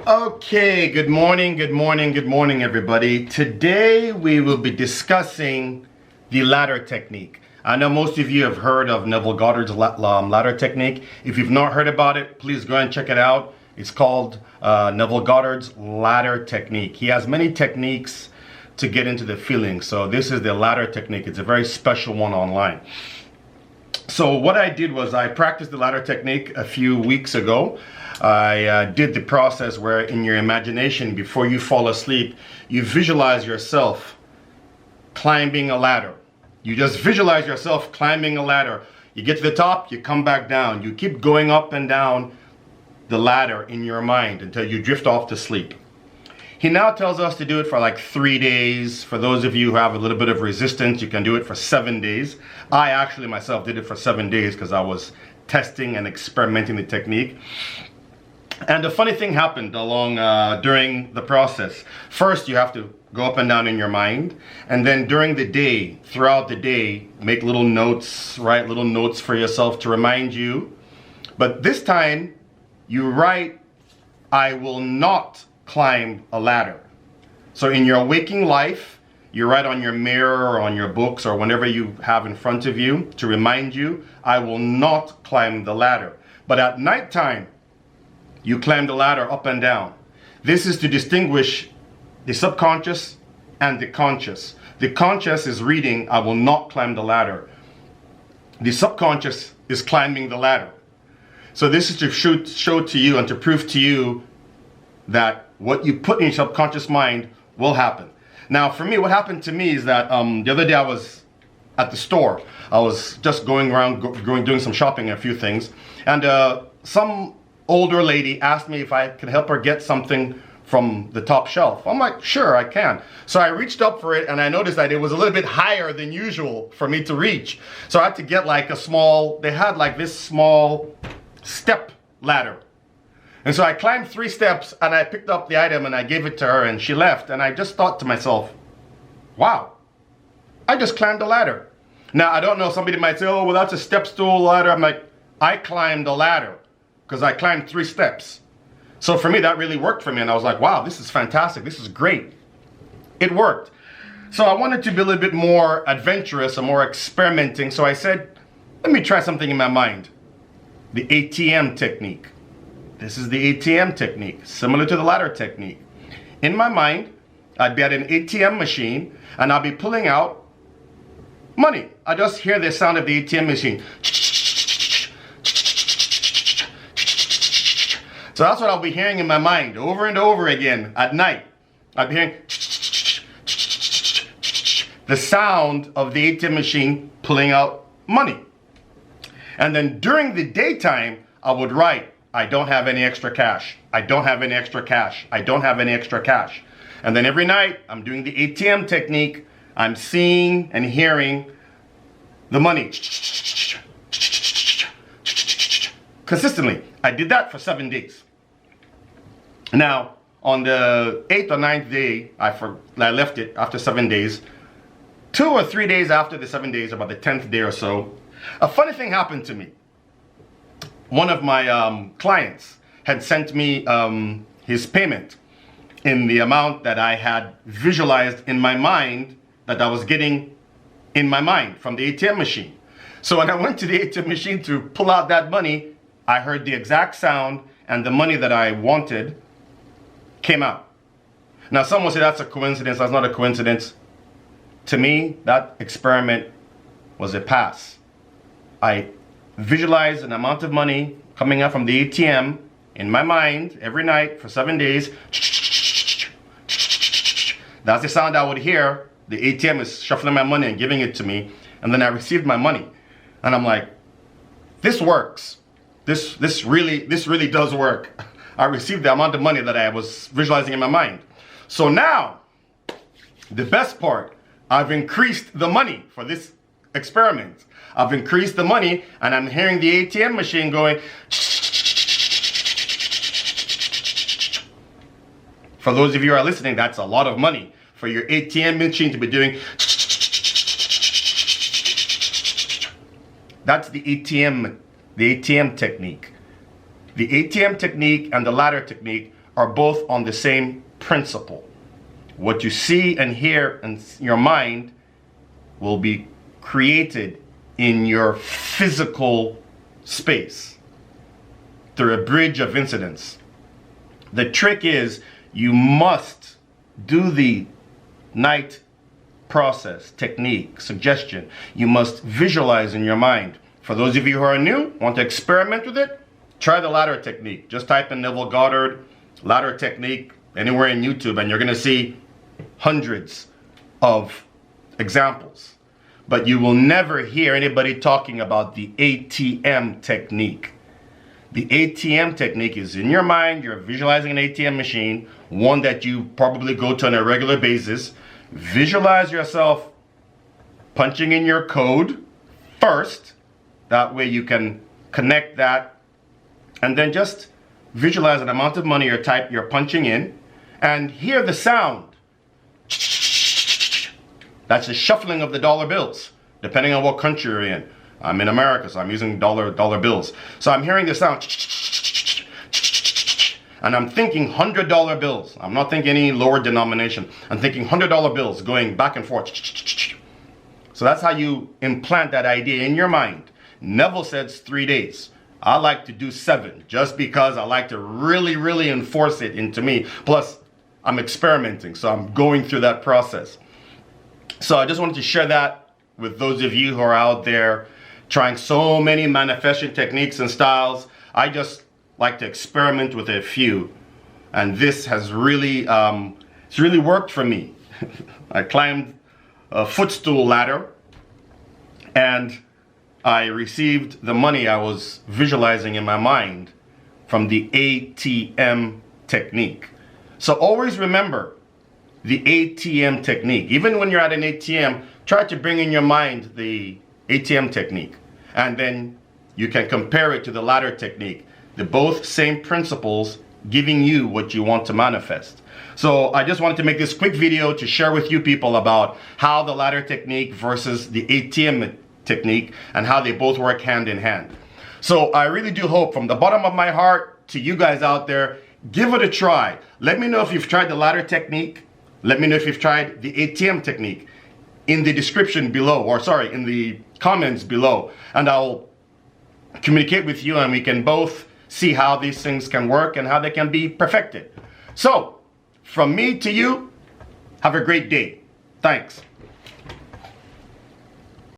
Okay, good morning, everybody. Today we will be discussing the ladder technique. I know most of you have heard of Neville Goddard's ladder technique. If you've not heard about it, please go and check it out. It's called Neville Goddard's ladder technique. He has many techniques to get into the feeling. So this is the ladder technique. It's a very special one online. So what I did was I practiced the ladder technique a few weeks ago. I did the process where in your imagination, before you fall asleep, you visualize yourself climbing a ladder. You just visualize yourself climbing a ladder. You get to the top, you come back down. You keep going up and down the ladder in your mind until you drift off to sleep. He now tells us to do it for like 3 days. For those of you who have a little bit of resistance, you can do it for 7 days. I actually myself did it for 7 days because I was testing and experimenting the technique. And the funny thing happened during the process. First, you have to go up and down in your mind. And then during the day, throughout the day, make little notes, write little notes for yourself to remind you. But this time, you write, I will not climb a ladder. So in your waking life, you write on your mirror or on your books or whenever you have in front of you to remind you, I will not climb the ladder. But at nighttime, you climb the ladder up and down. This is to distinguish the subconscious and the conscious. The conscious is reading, I will not climb the ladder. The subconscious is climbing the ladder. So this is to show to you and to prove to you that what you put in your subconscious mind will happen. Now for me, what happened to me is that the other day I was at the store. I was just going around doing some shopping and a few things. And some older lady asked me if I could help her get something from the top shelf. I'm like, sure, I can. So I reached up for it and I noticed that it was a little bit higher than usual for me to reach. So I had to get like they had like this small step ladder. And so I climbed 3 steps and I picked up the item and I gave it to her and she left. And I just thought to myself, wow, I just climbed a ladder. Now, I don't know, somebody might say, oh, well, that's a step stool ladder. I'm like, I climbed a ladder because I climbed 3 steps. So for me, that really worked for me. And I was like, wow, this is fantastic. This is great. It worked. So I wanted to be a little bit more adventurous and more experimenting. So I said, let me try something in my mind. The ATM technique. This is the ATM technique, similar to the ladder technique. In my mind, I'd be at an ATM machine and I'll be pulling out money. I just hear the sound of the ATM machine. So that's what I'll be hearing in my mind over and over again at night. I'll be hearing the sound of the ATM machine pulling out money. And then during the daytime, I would write, I don't have any extra cash. I don't have any extra cash. I don't have any extra cash. And then every night, I'm doing the ATM technique. I'm seeing and hearing the money. Consistently. I did that for 7 days. Now, on the 8th or 9th day, I left it after 7 days. 2 or 3 days after the 7 days, about the 10th day or so, a funny thing happened to me. One of my clients had sent me his payment in the amount that I had visualized in my mind that I was getting in my mind from the ATM machine. So when I went to the ATM machine to pull out that money, I heard the exact sound and the money that I wanted came out. Now some will say that's a coincidence. That's not a coincidence. To me, that experiment was a pass. I visualized an amount of money coming out from the ATM in my mind every night for 7 days. That's the sound I would hear. The ATM is shuffling my money and giving it to me. And then I received my money. And I'm like, this works. This really does work. I received the amount of money that I was visualizing in my mind. So now, the best part, I've increased the money for this experiment. I've increased the money and I'm hearing the ATM machine going. For those of you who are listening, that's a lot of money for your ATM machine to be doing. That's the ATM technique. The ATM technique and the ladder technique are both on the same principle. What you see and hear in your mind will be created in your physical space through a bridge of incidents. The trick is you must do the night process, technique, suggestion. You must visualize in your mind. For those of you who are new, want to experiment with it, try the ladder technique. Just type in Neville Goddard, ladder technique, anywhere in YouTube, and you're going to see hundreds of examples. But you will never hear anybody talking about the ATM technique. The ATM technique is in your mind. You're visualizing an ATM machine, one that you probably go to on a regular basis. Visualize yourself punching in your code first. That way you can connect that, and then just visualize an amount of money you're punching in and hear the sound. That's the shuffling of the dollar bills, depending on what country you're in. I'm in America, so I'm using dollar bills. So I'm hearing the sound, and I'm thinking $100 bills. I'm not thinking any lower denomination. I'm thinking $100 bills going back and forth. So that's how you implant that idea in your mind. Neville says 3 days. I like to do 7, just because I like to really enforce it into me. Plus, I'm experimenting, so I'm going through that process. So I just wanted to share that with those of you who are out there trying so many manifestation techniques and styles. I just like to experiment with a few, and this has really it's really worked for me. I climbed a footstool ladder, and I received the money I was visualizing in my mind from the ATM technique. So always remember the ATM technique. Even when you're at an ATM, try to bring in your mind the ATM technique, and then you can compare it to the ladder technique. They're both same principles, giving you what you want to manifest. So I just wanted to make this quick video to share with you people about how the ladder technique versus the ATM technique and how they both work hand in hand. So I really do hope from the bottom of my heart to you guys out there, give it a try. Let me know if you've tried the ladder technique. Let me know if you've tried the ATM technique in the description below, or sorry, in the comments below, and I'll communicate with you, and we can both see how these things can work and how they can be perfected. So from me to you, have a great day. Thanks.